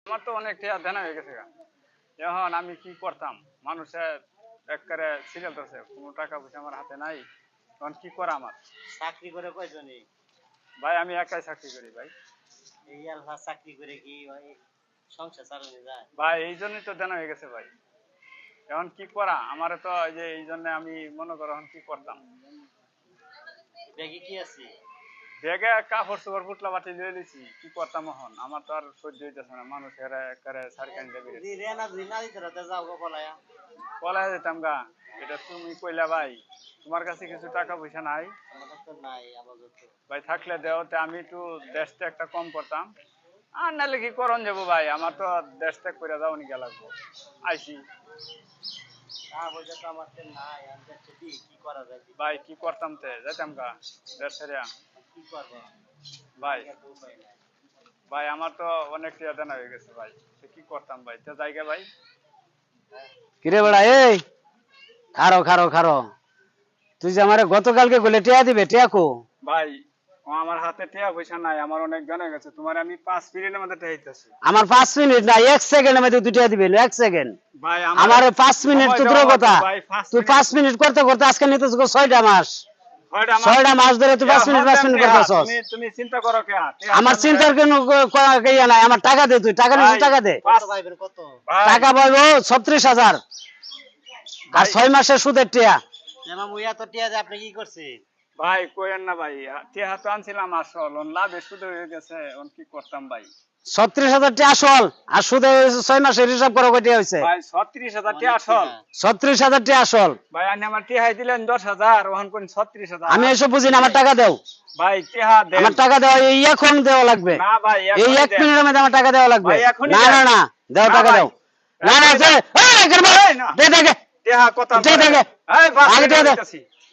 আমার তো অনেক টাকা দেনা হয়ে গেছে এখন আমি কি করতাম মানুষের একবারে সিরিয়াল ধরছে কোনো টাকা পয়সা আমার হাতে নাই তখন কি করা আমার চাকরি করে কয়জনই ভাই আমি একাই চাকরি করি ভাই এই আলফা চাকরি করে কি ভাই সংসার চালানো যায় ভাই এই জন্যই তো দেনা হয়ে গেছে ভাই এখন কি করা আমার তো এই যে এই জন্য আমি মনে করো এখন কি করতাম ব্যাগে কি আছে ব্যাগে কাপড় চোপড় পুটলা বাটি দিয়ে দিছি কি করতাম এখন আমার তো আর সহ্য হইতেছে না মানুষ একেবারে সারকান দেবে দি রেনা দি না দিতে রাতে যাও গো পলায়া পলায় যেতাম গা এটা তুমি কইলা ভাই তোমার কাছে কিছু টাকা পয়সা নাই আমাদের তো নাই আপাতত ভাই থাকলে দেও তে আমি একটু দেশ ত্যাগ একটা কম করতাম আর নাহলে কি করন যাবো ভাই আমার তো দেশ ত্যাগ করে যাও নি গেল আইসি টাকা পয়সা তো আমার তো নাই আমি দেখছি কি করা যায় ভাই কি করতাম তে যেতাম গা দেশ ছেড়ে কি করব ভাই উপায় নাই ভাই আমার তো অনেক টাকা দেনা হয়ে গেছে ভাই তো কি করতাম ভাই তো জায়গা ভাই কিরে বড়া এই খারো খারো খারো তুই যে আমারে গতকালকে বলে টিয়া দিবে টিয়া কো ভাই ও আমার হাতে টাকা পয়সা নাই আমার অনেক দেনা হয়ে গেছে তোমার আমি 5 মিনিটের মধ্যে টাইতেছি আমার 5 মিনিট না 1 সেকেন্ডের মধ্যে তুই টিয়া দিবে 1 সেকেন্ড ভাই আমারে 5 মিনিট তো দূর কথা ভাই তুই 5 মিনিট করতে করতে আজকে নিতেছ 6টা মাস 6টা মাস ধরে তুই 5 মিনিট করতেছস তুমি চিন্তা করো কে আমার চিন্তার কোনো ইয়া নাই আমার টাকা দে তুই টাকা নিছিস টাকা দে কত ভাইবেন কত টাকা পাবো 36000 আর 6 মাসের সুদের টিয়া জামা মুইয়া তো টিয়া দে আপনি কি করছে ভাই কইেন না ভাই টিয়া তো আনছিলাম আসল লাভ শুধু হয়ে গেছে এখন কি করতাম ভাই 36000 টিয়া আসল আর সুদে 6 মাসের হিসাব করো কত টিয়া হইছে ভাই 36000 টিয়া আসল 36000 টিয়া আসল ভাই আপনি আমার টিয়া দিলেন 10000 ওহন কোন 36000 আমি এসব বুঝি না আমার টাকা দাও ভাই টিয়া দেন আমার টাকা দাও এই এখন দেওয়া লাগবে না ভাই এই 1 মিনিটের মধ্যে আমার টাকা দেওয়া লাগবে ভাই, এখনই না দেন। না না দাও না টাকা ভাই। দাও না না দে এই করবা এই না। দে দে টিয়া কত দে দে দে। এই বাস আগে টিয়া দে।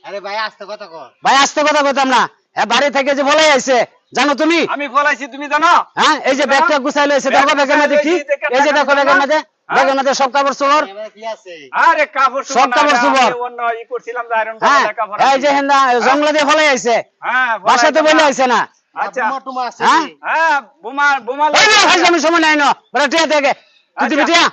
আরে ভাই আস্তে কথা কর ভাই আস্তে কথা কইতাম না হ্যাঁ বাড়ি থেকে যে বলে আইছে জানো তুমি আমি বলাইছি তুমি জানো হ্যাঁ এই যে ব্যাগটা গুছাই লইছে দেখো ব্যাগের মধ্যে কি এই যে দেখো ব্যাগের মধ্যে ব্যাগের মধ্যে সব কাপড় চোপড় এবারে কি আছে আরে কাপড় সব কাপড় চোপড়। অন্য ই করছিলাম যে আয়রন হ্যাঁ করে কাপড় এই যে হেন্দা জঙ্গলে দিয়ে ফলে আইছে হ্যাঁ বাসাতে বলে আইছে না আচ্ছা তোমার তোমার আছে হ্যাঁ? হ্যাঁ বোমা বোমা এই না ভাই আমি সময় নাই না বড় টিয়া থেকে তুই দিবি টিয়া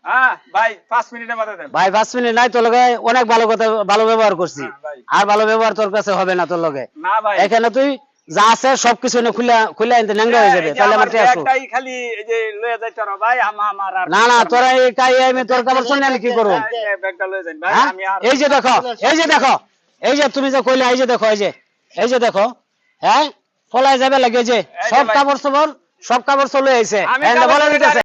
হ্যাঁ ভাই 5 মিনিটের মধ্যে দেন ভাই 5 মিনিট নাই তোর লগে অনেক ভালো কথা ভালো ব্যবহার করছি হ্যাঁ, ভাই। আর ভালো ব্যবহার তোর কাছে হবে না তোর লগে না ভাই এখানে তুই যা আছে সবকিছু এনে খুলে আনতে নাঙ্গা হয়ে যাবে তাহলে আমার টিয়া আসো একটাই খালি এই যে লয়ে যাইতে পারো ভাই আমার আর না না তোরা এই কাই আমি তোর কাপড় শুনে আমি কি করব ব্যাগটা লয়ে যান ভাই হ্যাঁ আমি আর এই যে দেখো এই যে দেখো এই যে তুমি যে কইলে এই যে দেখো এই যে দেখো হ্যাঁ ফলাই যাবে লাগে যে এই যে সব ভাই। কাপড় চোপড় সব কাপড় চলে আইছে আমি এন্ড কাপড় বলে চোপড় দিতেছে